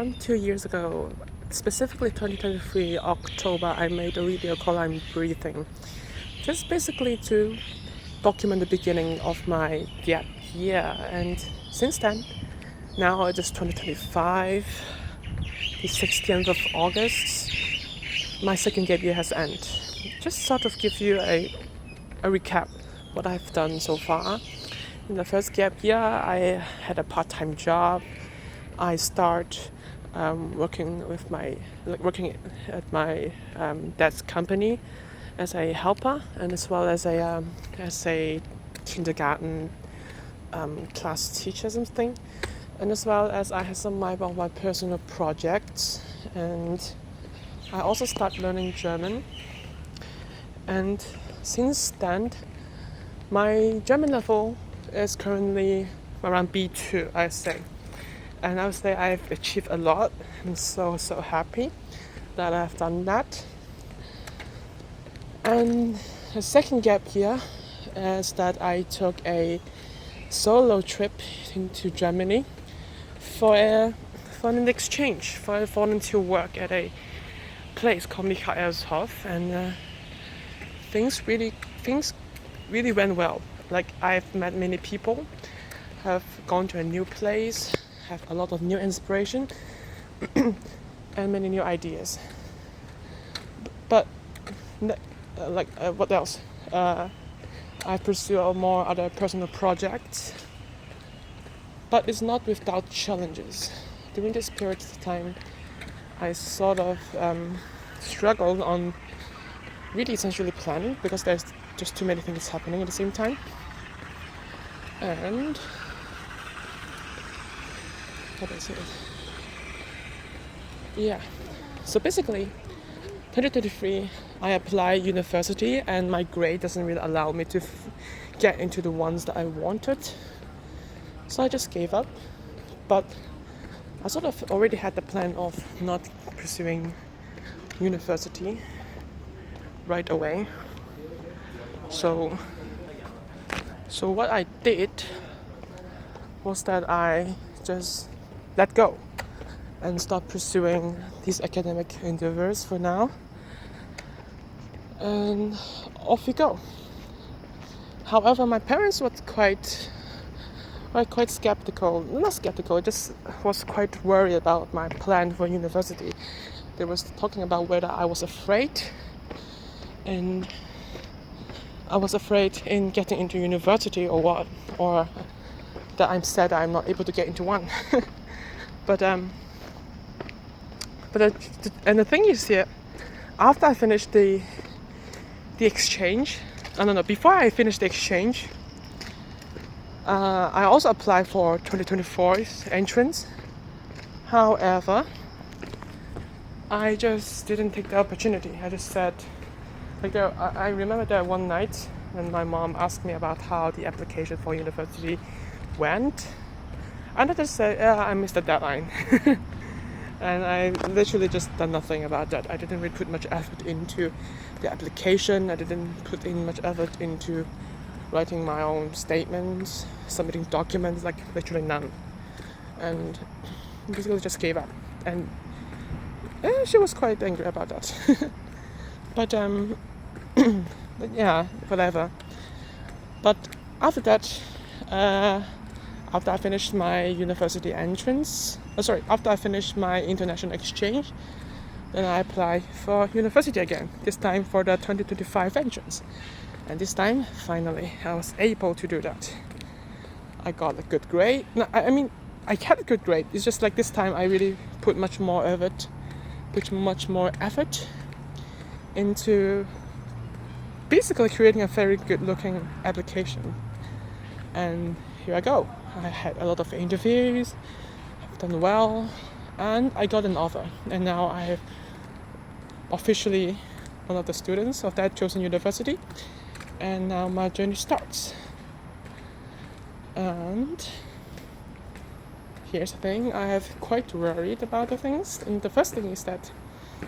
around 2 years ago, specifically 2023 October, I made a video called I'm Breathing. Just basically to document the beginning of my gap year. And since then, now it is 2025, the 16th of August, my second gap year has ended. Just sort of give you a recap what I've done so far. In the first gap year, I had a part-time job. I start working at my dad's company as a helper, and as well as a kindergarten class teacher something, and as well as I have some of my personal projects, and I also start learning German. And since then, my German level is currently around B2, I say. And I would say I've achieved a lot. I'm so happy that I've done that. And the second gap year is that I took a solo trip into Germany for an exchange, for volunteer work at a place called Michaelshof, and things really went well. Like, I've met many people, have gone to a new place, have a lot of new inspiration and many new ideas. But what else? I pursue more other personal projects, but it's not without challenges. During this period of time, I sort of struggled on really essentially planning, because there's just too many things happening at the same time. And what is it? Yeah. So basically, 2023, I apply university, and my grade doesn't really allow me to get into the ones that I wanted. So I just gave up. But I sort of already had the plan of not pursuing university right away. So what I did was that I just let go and stop pursuing these academic endeavors for now, and off we go. However, my parents were quite skeptical. Not skeptical, just was quite worried about my plan for university. They was talking about whether I was afraid, and I was afraid in getting into university or what, or that I'm sad I'm not able to get into one. But the thing is here, after I finished the exchange, before I finished the exchange, I also applied for 2024's entrance. However, I just didn't take the opportunity. I just said, I remember that one night when my mom asked me about how the application for university went, and I just said, I missed the deadline. And I literally just done nothing about that. I didn't really put much effort into the application. I didn't put in much effort into writing my own statements, submitting documents, like literally none. And basically just gave up. And she was quite angry about that. But yeah, whatever. But after that, after I finished my university entrance, after I finished my international exchange, then I applied for university again, this time for the 2025 entrance. And this time, finally, I was able to do that. I got a good grade. No, I mean, I had a good grade. It's just like this time I really put much more effort into basically creating a very good looking application. And here I go. I had a lot of interviews, I've done well, and I got an offer. And now I have officially one of the students of that chosen university. And now my journey starts. And here's the thing, I have quite worried about the things. And the first thing is that,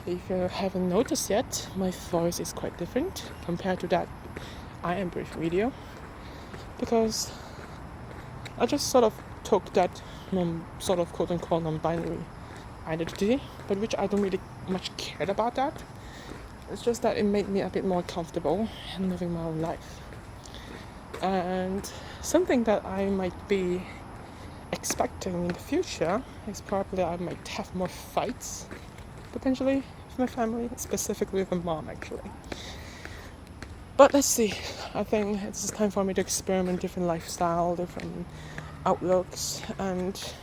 if you haven't noticed yet, my voice is quite different compared to that I Am Breathing video. Because I just sort of took that sort of quote-unquote non-binary identity, but which I don't really much care about that. It's just that it made me a bit more comfortable in living my own life. And something that I might be expecting in the future is probably I might have more fights, potentially, with my family, specifically with my mom, actually. But let's see. I think it's just time for me to experiment different lifestyle, different outlooks, and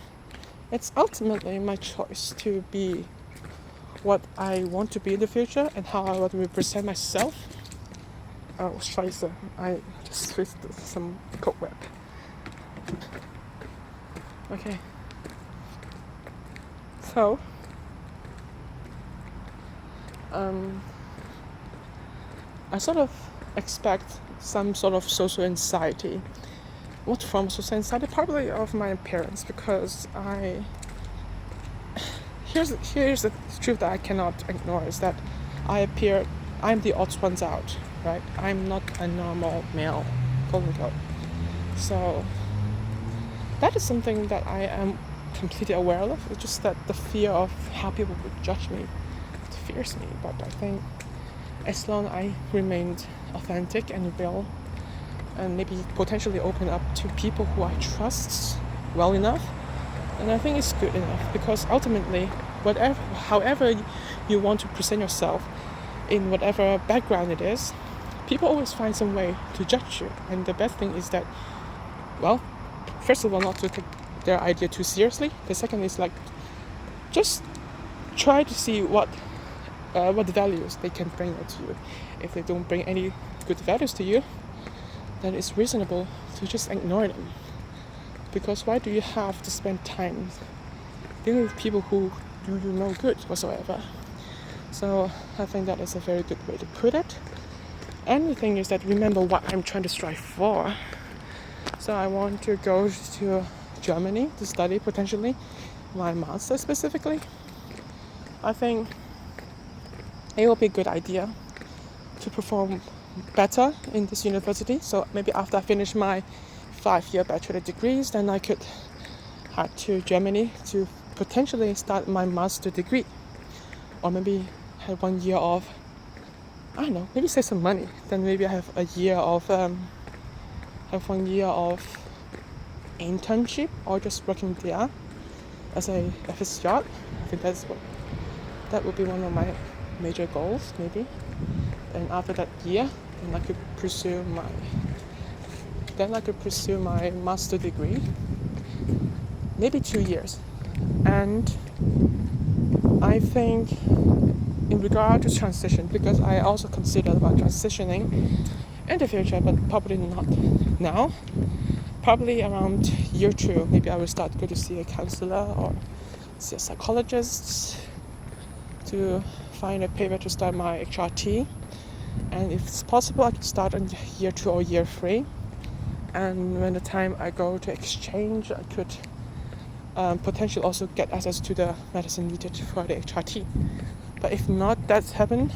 it's ultimately my choice to be what I want to be in the future and how I want to represent myself. Oh, scheiße. I just twisted some cobweb. Okay. So, I sort of expect some sort of social anxiety. What form of social anxiety? Probably of my appearance, because here's the truth that I cannot ignore, is that I'm the odd ones out, right? I'm not a normal male, quote unquote. So that is something that I am completely aware of. It's just that the fear of how people would judge me fears me. But I think as long as I remained authentic and real, and maybe potentially open up to people who I trust well enough, and I think it's good enough, because ultimately, however you want to present yourself, in whatever background it is, people always find some way to judge you. And the best thing is that, well, first of all, not to take their idea too seriously. The second is just try to see what values they can bring to you. If they don't bring any good values to you, then it's reasonable to just ignore them. Because why do you have to spend time dealing with people who do you no good whatsoever? So I think that is a very good way to put it. And the thing is that remember what I'm trying to strive for. So I want to go to Germany to study potentially my master specifically. I think it will be a good idea to perform better in this university. So maybe after I finish my 5-year bachelor degrees, then I could head to Germany to potentially start my master degree. Or maybe have 1 year of, I don't know, maybe save some money. Then maybe I have 1 year of internship, or just working there as a FSJ. I think that would be one of my major goals, maybe. And after that year, then I could pursue my master degree, maybe 2 years. And I think in regard to transition, because I also considered about transitioning in the future, but probably not now. Probably around year 2, maybe I will start go to see a counselor or see a psychologist to find a paper to start my HRT. And if it's possible, I could start on year 2 or year 3. And when the time I go to exchange, I could potentially also get access to the medicine needed for the HRT. But if not, that's happen,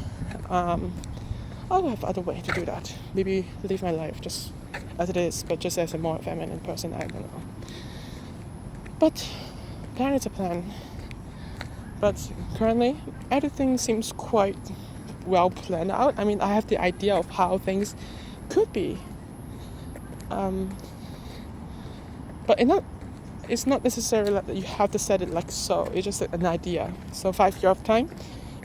I'll have other way to do that. Maybe live my life just as it is, but just as a more feminine person, I don't know. But plan is a plan. But currently, everything seems quite well planned out. I mean, I have the idea of how things could be. But it's not necessarily that you have to set it like so. It's just an idea. So 5 years of time,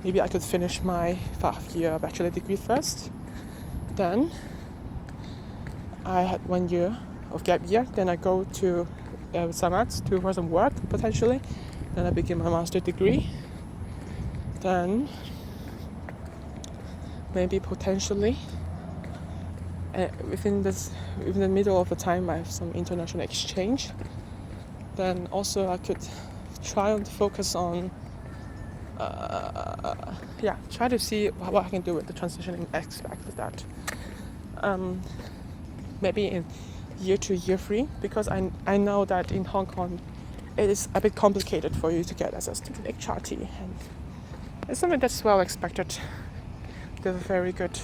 maybe I could finish my 5-year bachelor degree first. Then I had 1 year of gap year. Then I go to Samat to for some work potentially. Then I begin my master degree. Then maybe potentially within the middle of the time I have some international exchange. Then also I could try and focus on try to see what I can do with the transitioning aspect of that. Maybe in year 2, year 3, because I know that in Hong Kong it is a bit complicated for you to get access to the HRT, and it's something that's well expected. They have a very good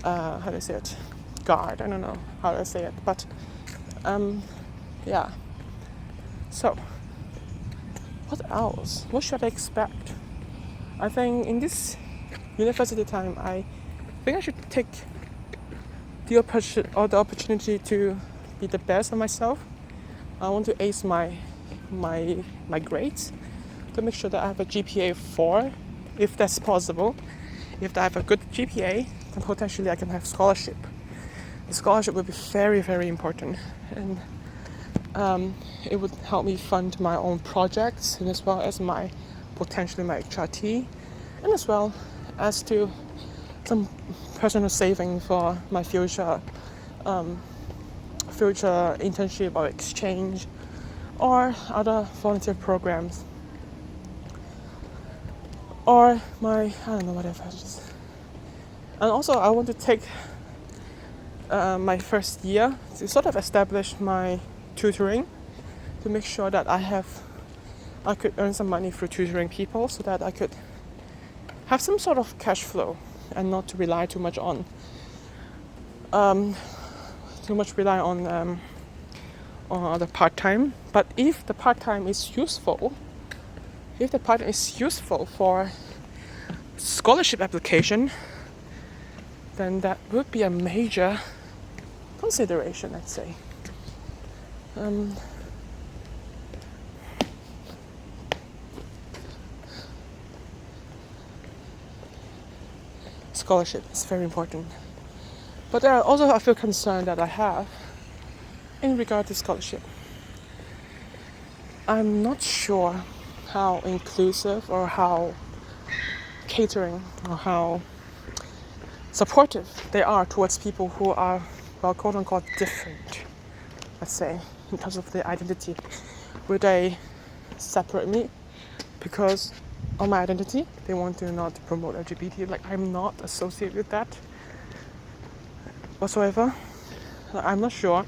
guard. I don't know how to say it, but So What else? What should I expect? I think in this university time, I think I should take the opportunity to be the best of myself. I want to ace my grades to make sure that I have a GPA 4, if that's possible. If I have a good GPA, then potentially I can have scholarship. The scholarship would be very, very important, and it would help me fund my own projects, and as well as potentially my HRT, and as well as to some personal saving for my future internship or exchange or other volunteer programs, or I don't know, whatever. And also I want to take my first year to sort of establish my tutoring, to make sure that I could earn some money through tutoring people, so that I could have some sort of cash flow and not to rely too much on the part-time. But if the part-time is useful for scholarship application, then that would be a major consideration, I'd say. Scholarship is very important. But there are also a few concerns that I have in regard to scholarship. I'm not sure how inclusive or how catering or how supportive they are towards people who are, well, quote unquote, different, let's say, in terms of their identity. Will they separate me because of my identity? They want to not promote LGBT. Like, I'm not associated with that whatsoever. I'm not sure.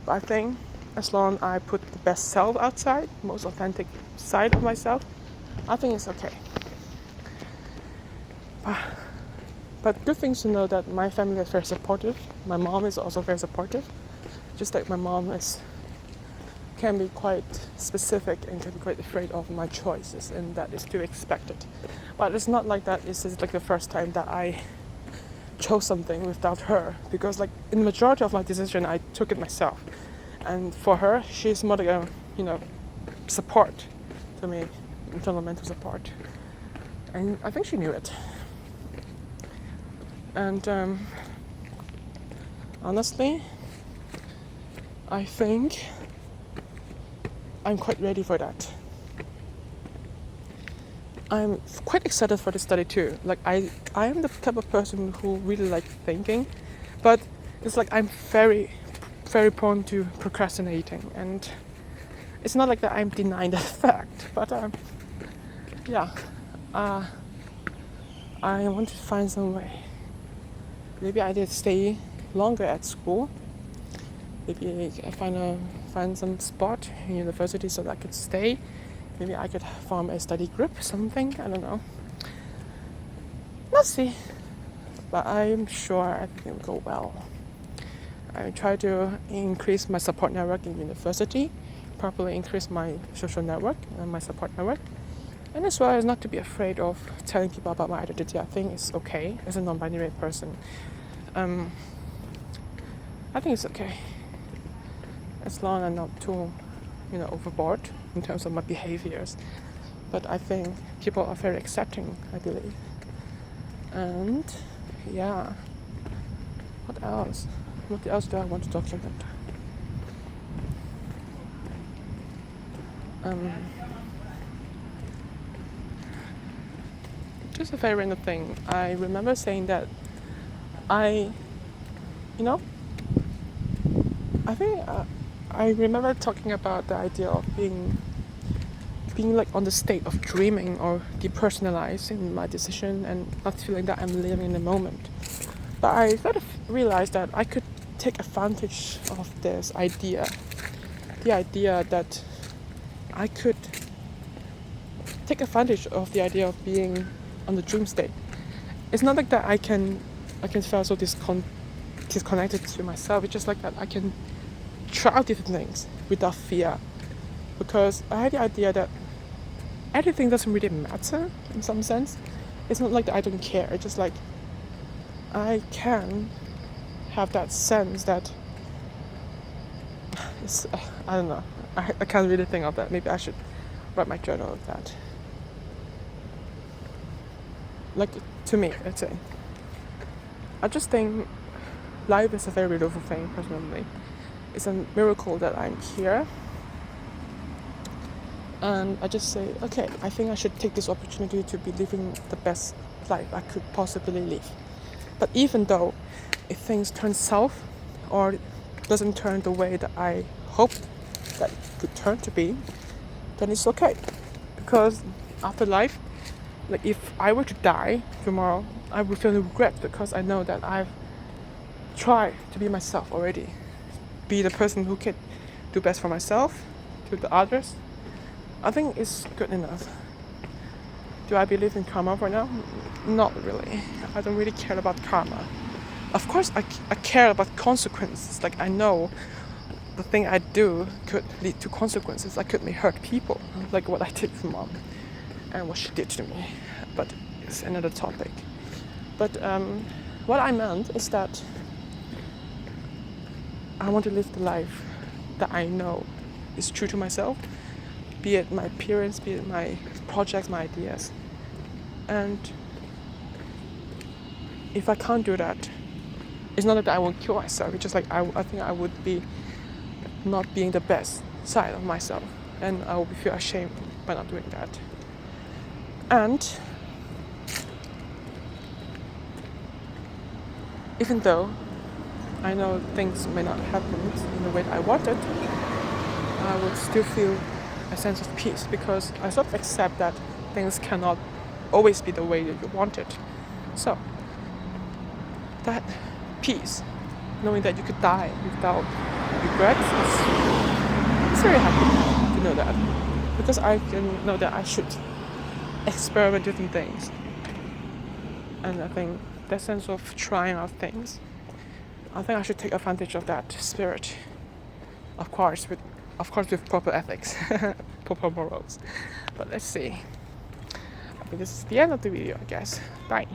But I think as long as I put the best self outside, most authentic side of myself, I think it's okay. But good things to know that my family is very supportive. My mom is also very supportive. Just like my mom can be quite specific and can be quite afraid of my choices, and that is to be expected. But it's not like that. It's just like the first time that I chose something without her, because like in the majority of my decision I took it myself, and for her she's more like a support to me, internal mental support, and I think she knew it. And honestly, I think I'm quite ready for that. I'm quite excited for the study too. Like I am the type of person who really like thinking, but it's like I'm very, very prone to procrastinating, and it's not like that I'm denying that fact, but I want to find some way. Maybe I did stay longer at school. Maybe I find some spot in university so that I could stay. Maybe I could form a study group, something, I don't know. Let's see. But I'm sure everything will go well. I try to increase my support network in university, properly increase my social network and my support network. And as well as not to be afraid of telling people about my identity. I think it's okay as a non-binary person. I think it's okay. As long as I'm not too, overboard in terms of my behaviors. But I think people are very accepting, I believe. And yeah, what else? What else do I want to document? Just a very random thing. I remember saying that I think I remember talking about the idea of being like on the state of dreaming or depersonalizing my decision and not feeling that I'm living in the moment. But I sort of realized that I could take advantage of this idea. The idea that I could take advantage of the idea of being on the dream state. It's not like that I can feel so disconnected to myself. It's just like that I can try out different things without fear. Because I had the idea that anything doesn't really matter in some sense. It's not like that I don't care. It's just like I can have that sense that it's, I don't know. I can't really think of that. Maybe I should write my journal of that. Like, to me, let's say. I just think life is a very beautiful thing, personally. It's a miracle that I'm here. And I just say, okay, I think I should take this opportunity to be living the best life I could possibly live. But even though if things turn south or doesn't turn the way that I hoped that it could turn to be, then it's okay. Because after life, like if I were to die tomorrow, I would feel regret because I know that I've tried to be myself already. Be the person who can do best for myself, to the others. I think it's good enough. Do I believe in karma right now? Not really. I don't really care about karma. Of course, I care about consequences. Like, I know the thing I do could lead to consequences. I could may hurt people, like what I did to Mom and what she did to me. But it's another topic. But what I meant is that I want to live the life that I know is true to myself, be it my appearance, be it my projects, my ideas. And if I can't do that, it's not that I won't kill myself. It's just like I think I would be not being the best side of myself, and I will feel ashamed by not doing that. And even though I know things may not happen in the way that I wanted, I would still feel a sense of peace because I sort of accept that things cannot always be the way that you want it. So that peace, knowing that you could die without regrets, it's very happy to know that, because I can know that I should experiment different things. And I think that sense of trying out things, I think I should take advantage of that spirit, of course with proper ethics, proper morals. But let's see. I think this is the end of the video, I guess. Bye.